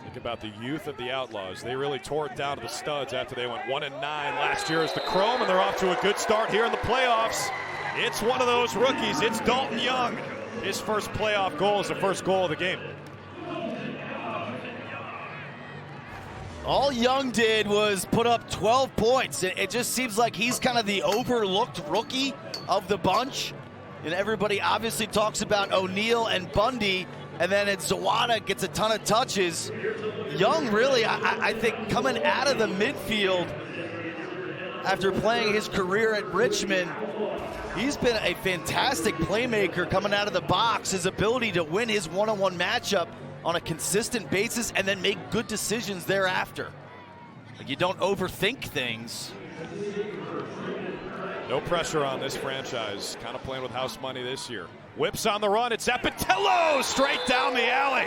Think about the youth of the Outlaws. They really tore it down to the studs after they went 1-9 last year as the Chrome, and they're off to a good start here in the playoffs. It's one of those rookies. It's Dalton Young. His first playoff goal is the first goal of the game. All Young did was put up 12 points. It just seems like he's kind of the overlooked rookie of the bunch. And everybody obviously talks about O'Neal and Bundy, and then Zawada gets a ton of touches. Young really, I think, coming out of the midfield after playing his career at Richmond, he's been a fantastic playmaker coming out of the box. His ability to win his one-on-one matchup on a consistent basis and then make good decisions thereafter. Like, you don't overthink things. No pressure on this franchise. Kind of playing with house money this year. Whips on the run. It's Zapatello straight down the alley.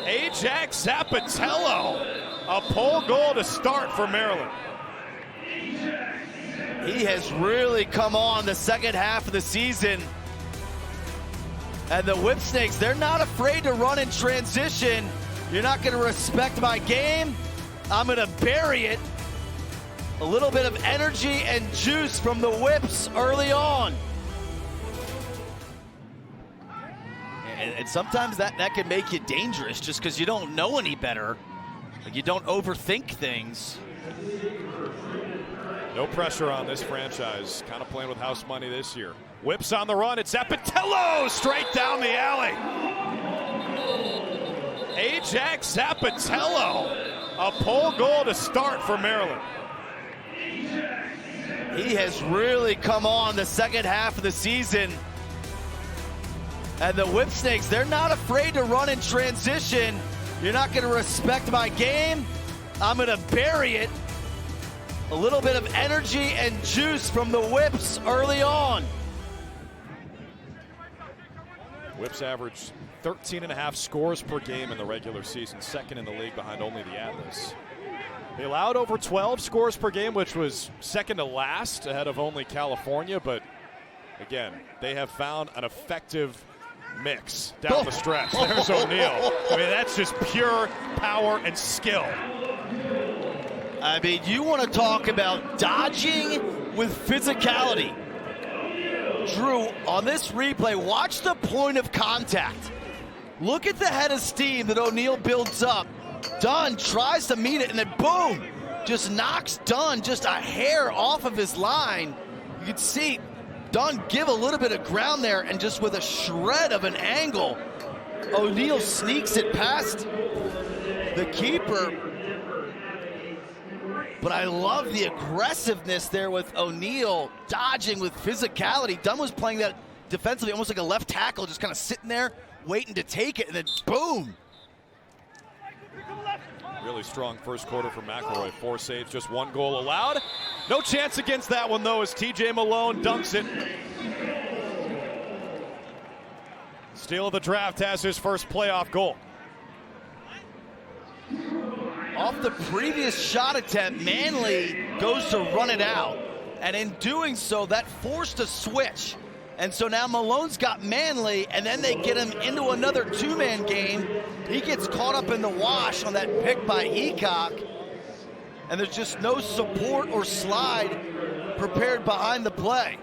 Ajax Zapatello. A pole goal to start for Maryland. He has really come on the second half of the season. And the Whipsnakes, they're not afraid to run in transition. You're not going to respect my game. I'm going to bury it. A little bit of energy and juice from the Whips early on. And sometimes that can make you dangerous just because you don't know any better. Like, you don't overthink things. No pressure on this franchise. Kind of playing with house money this year. Whips on the run. It's Zapatello straight down the alley. Ajax Zapatello. A pole goal to start for Maryland. He has really come on the second half of the season. And the Whipsnakes, they're not afraid to run in transition. You're not going to respect my game. I'm going to bury it. A little bit of energy and juice from the Whips early on. Whips averaged 13.5 scores per game in the regular season, second in the league behind only the Atlas. They allowed over 12 scores per game, which was second to last ahead of only California, but again, they have found an effective mix down the stretch. There's O'Neal. I mean, that's just pure power and skill. I mean, you want to talk about dodging with physicality. Drew, on this replay, watch the point of contact. Look at the head of steam that O'Neal builds up. Dunn tries to meet it, and then boom, just knocks Dunn just a hair off of his line. You can see Dunn give a little bit of ground there, and just with a shred of an angle, O'Neal sneaks it past the keeper. But I love the aggressiveness there with O'Neal dodging with physicality. Dunn was playing that defensively, almost like a left tackle, just kind of sitting there waiting to take it, and then boom. Really strong first quarter for McElroy. 4 saves, just 1 goal allowed. No chance against that one, though, as TJ Malone dunks it. Steal of the draft has his first playoff goal. Off the previous shot attempt, Manley goes to run it out. And in doing so, that forced a switch. And so now Malone's got Manley, and then they get him into another two-man game. He gets caught up in the wash on that pick by Eacock. And there's just no support or slide prepared behind the play.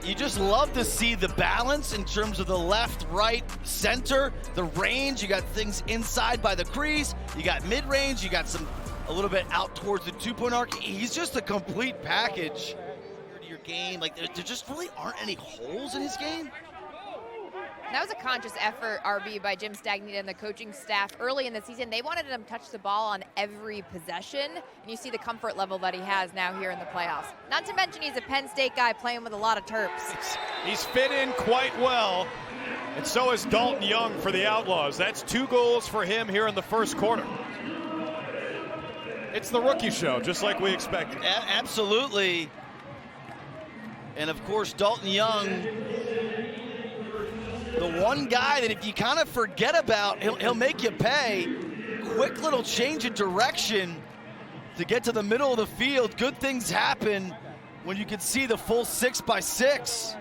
You just love to see the balance in terms of the left, right, center, the range. You got things inside by the crease. You got mid-range. You got some a little bit out towards the two-point arc. He's just a complete package to your game. Like, there just really aren't any holes in his game. That was a conscious effort, RB, by Jim Stagnita and the coaching staff early in the season. They wanted him to touch the ball on every possession, and you see the comfort level that he has now here in the playoffs. Not to mention he's a Penn State guy playing with a lot of Terps. He's fit in quite well, and so is Dalton Young for the Outlaws. That's 2 goals for him here in the first quarter. It's the rookie show, just like we expected. Absolutely. And, of course, Dalton Young, the one guy that if you kind of forget about, he'll make you pay. Quick little change of direction to get to the middle of the field. Good things happen. when you can see the full 6x6.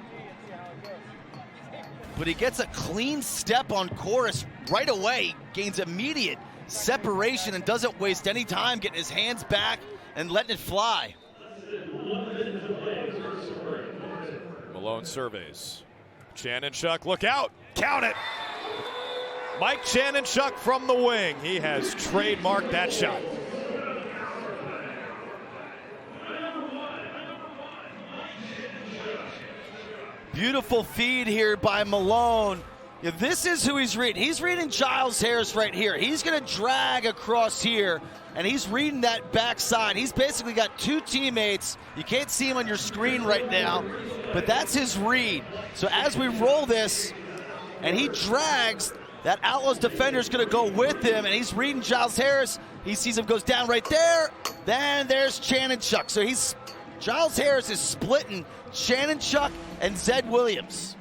But he gets a clean step on Chorus right away, gains immediate separation and doesn't waste any time getting his hands back and letting it fly. Malone surveys. Chanenchuk, look out, count it. Mike Chanenchuk from the wing. He has trademarked that shot. Beautiful feed here by Malone. Yeah, this is who he's reading. He's reading Giles Harris right here. He's going to drag across here, and he's reading that backside. He's basically got two teammates. You can't see him on your screen right now, but that's his read. So as we roll this, and he drags, that Outlaws defender is going to go with him, and he's reading Giles Harris. He sees him, goes down right there. Then there's Chanenchuk. So Giles Harris is splitting Chanenchuk and Zed Williams.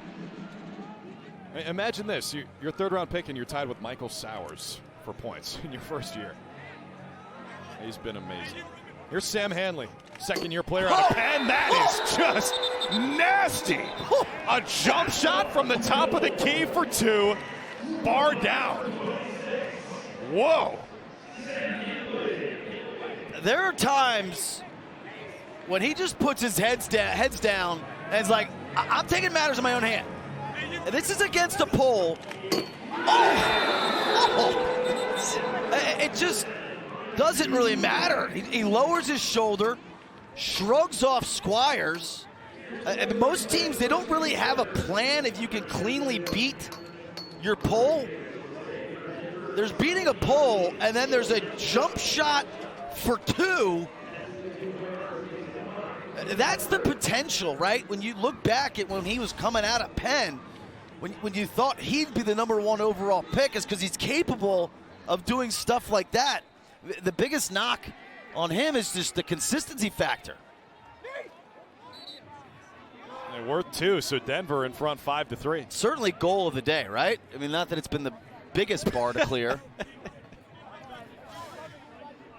Imagine this, you're third-round pick and you're tied with Michael Sowers for points in your first year. He's been amazing. Here's Sam Hanley, second-year player out of Penn. That is just nasty. A jump shot from the top of the key for two, bar down. Whoa. There are times when he just puts his heads down and is like, I'm taking matters in my own hand. And this is against a pole. It just doesn't really matter. He lowers his shoulder, shrugs off Squires. Most teams, they don't really have a plan if you can cleanly beat your pole. There's beating a pole, and then there's a jump shot for two. That's the potential, right? When you look back at when he was coming out of Penn, when you thought he'd be the #1 overall pick, is because he's capable of doing stuff like that. The biggest knock on him is just the consistency factor. They're worth two, so Denver in front 5-3. Certainly goal of the day, right? I mean, not that it's been the biggest bar to clear.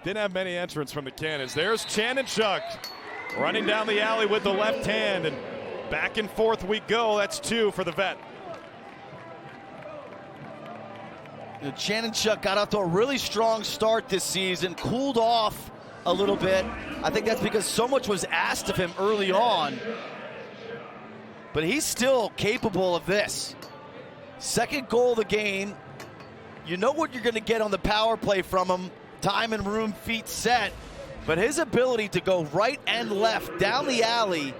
Didn't have many entrants from the Cannons. There's Chanenchuk running down the alley with the left hand, and back and forth we go. That's two for the vet. Chanenchuk got out to a really strong start this season, cooled off a little bit. I think that's because so much was asked of him early on. But he's still capable of this. Second goal of the game. You know what you're going to get on the power play from him. Time and room, feet set. But his ability to go right and left down the alley,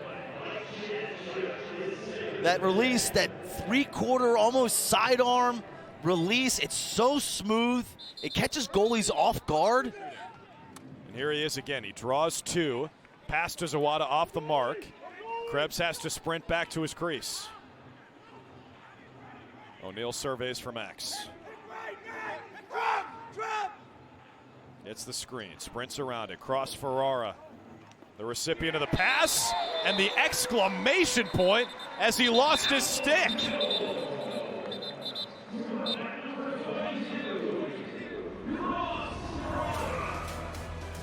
that release, that three-quarter, almost sidearm release, it's so smooth. It catches goalies off guard. And here he is again. He draws two. Pass to Zawada off the mark. Krebs has to sprint back to his crease. O'Neal surveys for Max. It's the screen, sprints around it, cross Ferrara. The recipient of the pass, and the exclamation point as he lost his stick.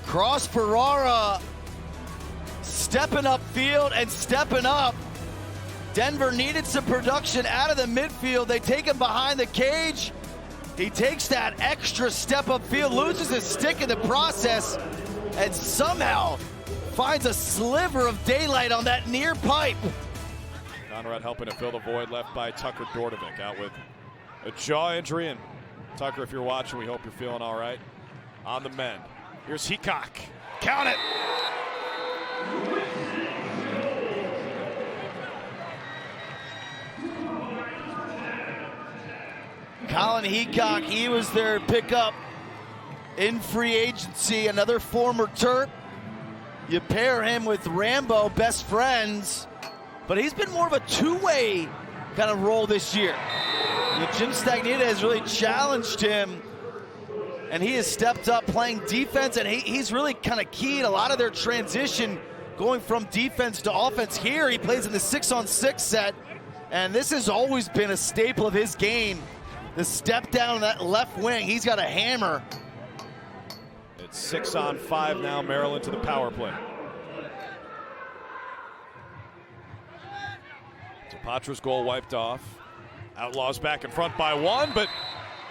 Cross Ferrara stepping up field and stepping up. Denver needed some production out of the midfield. They take him behind the cage. He takes that extra step up field, loses his stick in the process, and somehow finds a sliver of daylight on that near pipe. Conrad helping to fill the void left by Tucker Dordovic, out with a jaw injury. And Tucker, if you're watching, we hope you're feeling all right. On the mend. Here's Heacock. Count it! Colin Heacock, he was their pickup in free agency, another former Terp. You pair him with Rambo, best friends, but he's been more of a two-way kind of role this year. Jim Stagnita has really challenged him, and he has stepped up playing defense, and he's really kind of keyed a lot of their transition going from defense to offense. Here he plays in the 6-on-6 set, and this has always been a staple of his game. The step down on that left wing, he's got a hammer. It's 6-on-5 now, Maryland to the power play. Patra's goal wiped off. Outlaws back in front by 1, but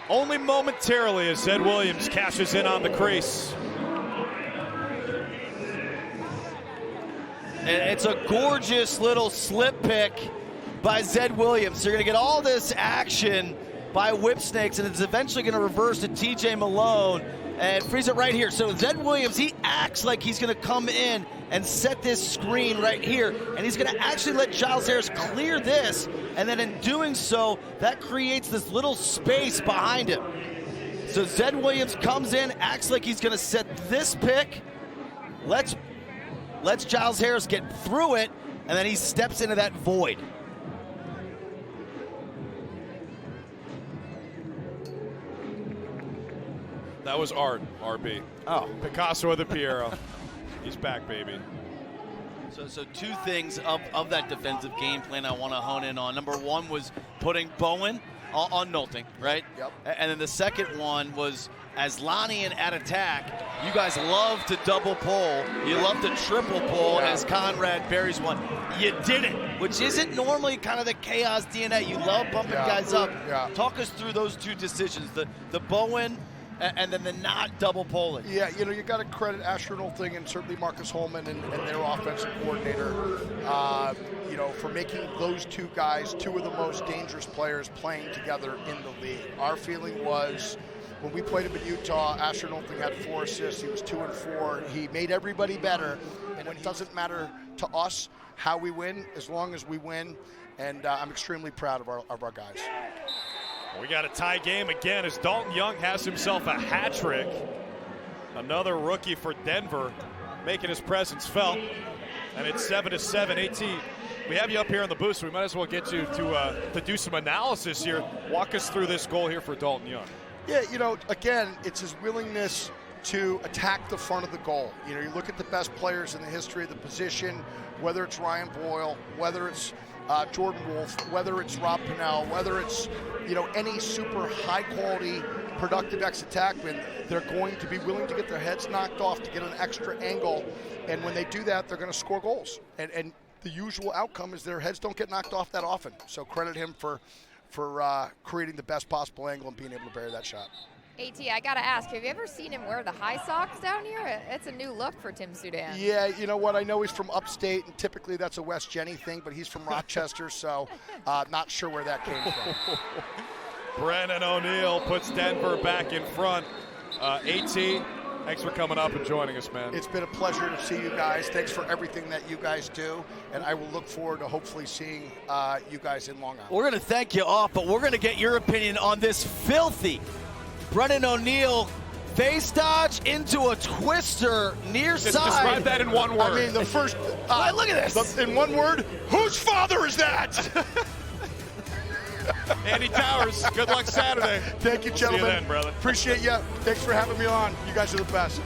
only momentarily as Zed Williams cashes in on the crease. And it's a gorgeous little slip pick by Zed Williams. You're going to get all this action by Whipsnakes, and it's eventually going to reverse to TJ Malone and freeze it right here. So Zed Williams, he acts like he's going to come in and set this screen right here, and he's going to actually let Giles Harris clear this, and then in doing so, that creates this little space behind him. So Zed Williams comes in, acts like he's going to set this pick, lets Giles Harris get through it, and then he steps into that void. That was art, RB. Oh. Picasso of the Piero. He's back, baby. So two things of that defensive game plan I want to hone in on. Number one was putting Bowen on Nolting, right? Yep. And then the second one was, as Lonnie and at attack, you guys love to double pull. You love to triple pull as Conrad buries one. You did it, which isn't normally kind of the chaos DNA. You love bumping guys up. Yeah. Talk us through those two decisions, the Bowen and then the not double polling. Yeah, you know, you got to credit Asher Nolting and certainly Marcus Holman and their offensive coordinator, you know, for making those two guys two of the most dangerous players playing together in the league. Our feeling was, when we played him in Utah, Asher Nolting had 4 assists. He was 2 and 4. He made everybody better. And it doesn't matter to us how we win, as long as we win. And I'm extremely proud of our guys. We got a tie game again as Dalton Young has himself a hat trick. Another rookie for Denver making his presence felt. And it's 7-7. AT, we have you up here on the booth, so we might as well get you to do some analysis here. Walk us through this goal here for Dalton Young. Yeah, you know, again, it's his willingness to attack the front of the goal. You know, you look at the best players in the history of the position, whether it's Ryan Boyle, whether it's Jordan Wolf, whether it's Rob Pennell, whether it's, you know, any super high-quality, productive ex-attackman, they're going to be willing to get their heads knocked off to get an extra angle, and when they do that, they're going to score goals. And the usual outcome is their heads don't get knocked off that often. So credit him for creating the best possible angle and being able to bury that shot. AT, I got to ask, have you ever seen him wear the high socks down here? It's a new look for Tim Sudan. Yeah, you know what? I know he's from upstate, and typically that's a West Jenny thing, but he's from Rochester, so not sure where that came from. Brennan O'Neill puts Denver back in front. AT, thanks for coming up and joining us, man. It's been a pleasure to see you guys. Thanks for everything that you guys do, and I will look forward to hopefully seeing you guys in Long Island. We're going to thank you off, but we're going to get your opinion on this filthy Brennan O'Neill face dodge into a twister near side. Describe that in one word. I mean, the first... look at this. In one word, whose father is that? Andy Towers, good luck Saturday. Thank you, gentlemen. See you then, brother. Appreciate you. Thanks for having me on. You guys are the best.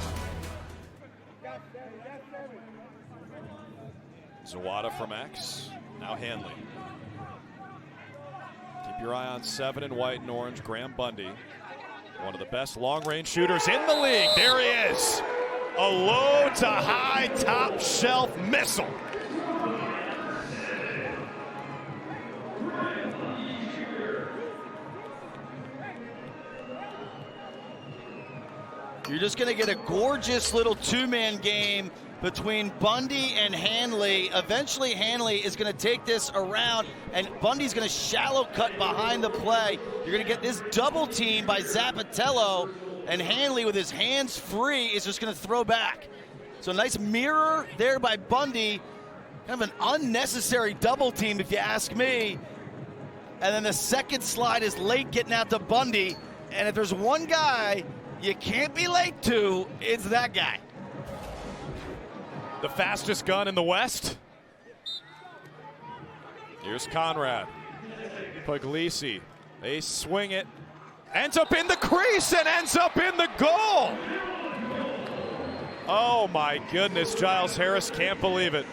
Zawada from X, now Hanley. Keep your eye on 7 in white and orange, Graham Bundy. One of the best long-range shooters in the league. There he is. A low to high top shelf missile. You're just going to get a gorgeous little two-man game between Bundy and Hanley. Eventually, Hanley is going to take this around, and Bundy's going to shallow cut behind the play. You're going to get this double team by Zapatello, and Hanley, with his hands free, is just going to throw back. So nice mirror there by Bundy. Kind of an unnecessary double team, if you ask me. And then the second slide is late getting out to Bundy. And if there's one guy you can't be late to, it's that guy. The fastest gun in the West. Here's Conrad. Puglisi. They swing it. Ends up in the crease and ends up in the goal. Oh my goodness, Giles Harris can't believe it.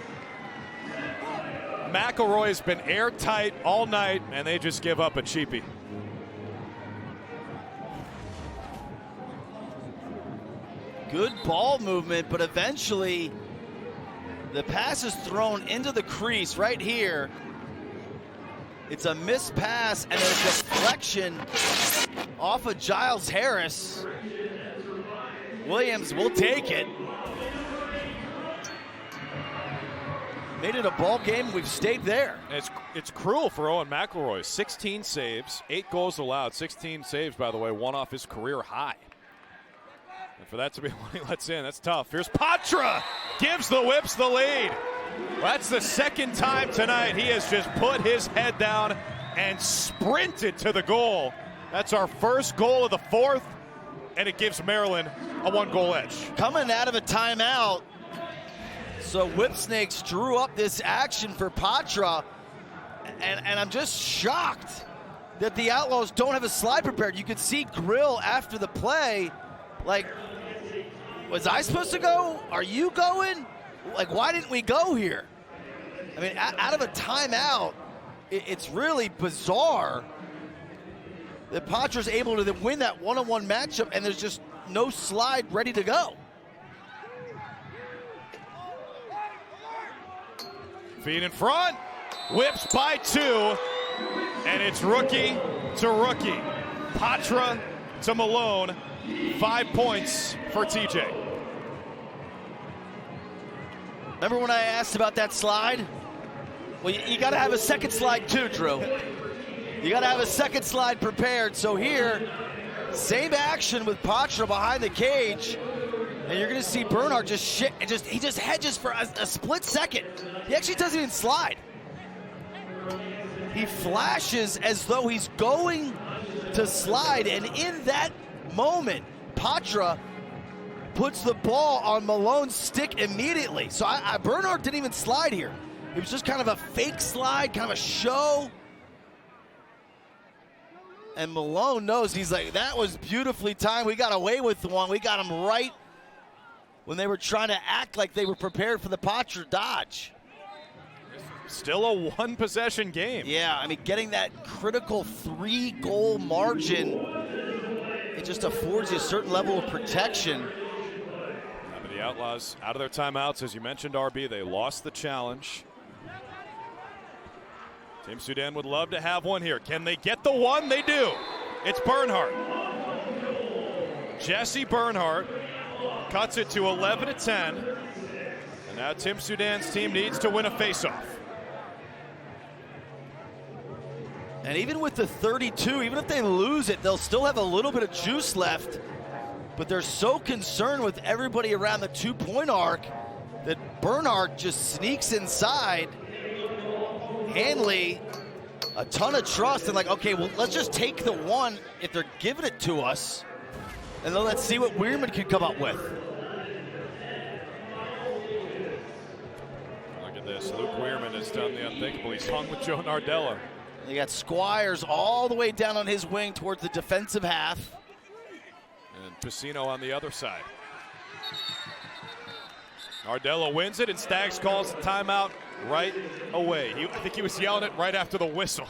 McElroy's been airtight all night, and they just give up a cheapie. Good ball movement, but eventually the pass is thrown into the crease right here. It's a missed pass and a deflection off of Giles Harris. Williams will take it. Made it a ball game. We've stayed there. It's cruel for Owen McElroy. 16 saves, 8 goals allowed. 16 saves, by the way, one off his career high. And for that to be what he lets in, that's tough. Here's Patra. Gives the Whips the lead. Well, that's the second time tonight he has just put his head down and sprinted to the goal. That's our first goal of the fourth, and it gives Maryland a 1-goal edge. Coming out of a timeout. So Whipsnakes drew up this action for Patra, and I'm just shocked that the Outlaws don't have a slide prepared. You could see Grill after the play, like, was I supposed to go? Are you going? Like, why didn't we go here? I mean, out of a timeout, it's really bizarre that Patra's able to win that one-on-one matchup, and there's just no slide ready to go. Feet in front, Whips by 2, and it's rookie to rookie. Patra to Malone, 5 points for TJ. Remember when I asked about that slide? Well, you got to have a second slide too, Drew. You got to have a second slide prepared. So here, same action with Patra behind the cage. And you're going to see Bernhardt he just hedges for a split second. He actually doesn't even slide. He flashes as though he's going to slide, and in that moment, Patra puts the ball on Malone's stick immediately. So Bernhardt didn't even slide here. It was just kind of a fake slide, kind of a show. And Malone knows, he's like, that was beautifully timed. We got away with one. We got him right when they were trying to act like they were prepared for the Patra dodge. Still a 1-possession game. Yeah, I mean, getting that critical 3-goal margin, it just affords you a certain level of protection. The Outlaws out of their timeouts, as you mentioned, RB, they lost the challenge. Team Sudan would love to have one here. Can they get the one? They do. It's Bernhardt. Jesse Bernhardt cuts it to 11-10. And now Tim Sudan's team needs to win a faceoff. And even with the 32, even if they lose it, they'll still have a little bit of juice left. But they're so concerned with everybody around the 2-point arc that Bernhardt just sneaks inside. Hanley, a ton of trust, and like, okay, well, let's just take the one if they're giving it to us, and then let's see what Weirman can come up with. Look at this. Luke Weirman has done the unthinkable. He's hung with Joe Nardella. They got Squires all the way down on his wing towards the defensive half. And Piscino on the other side. Nardella wins it, and Staggs calls the timeout right away. I think he was yelling it right after the whistle.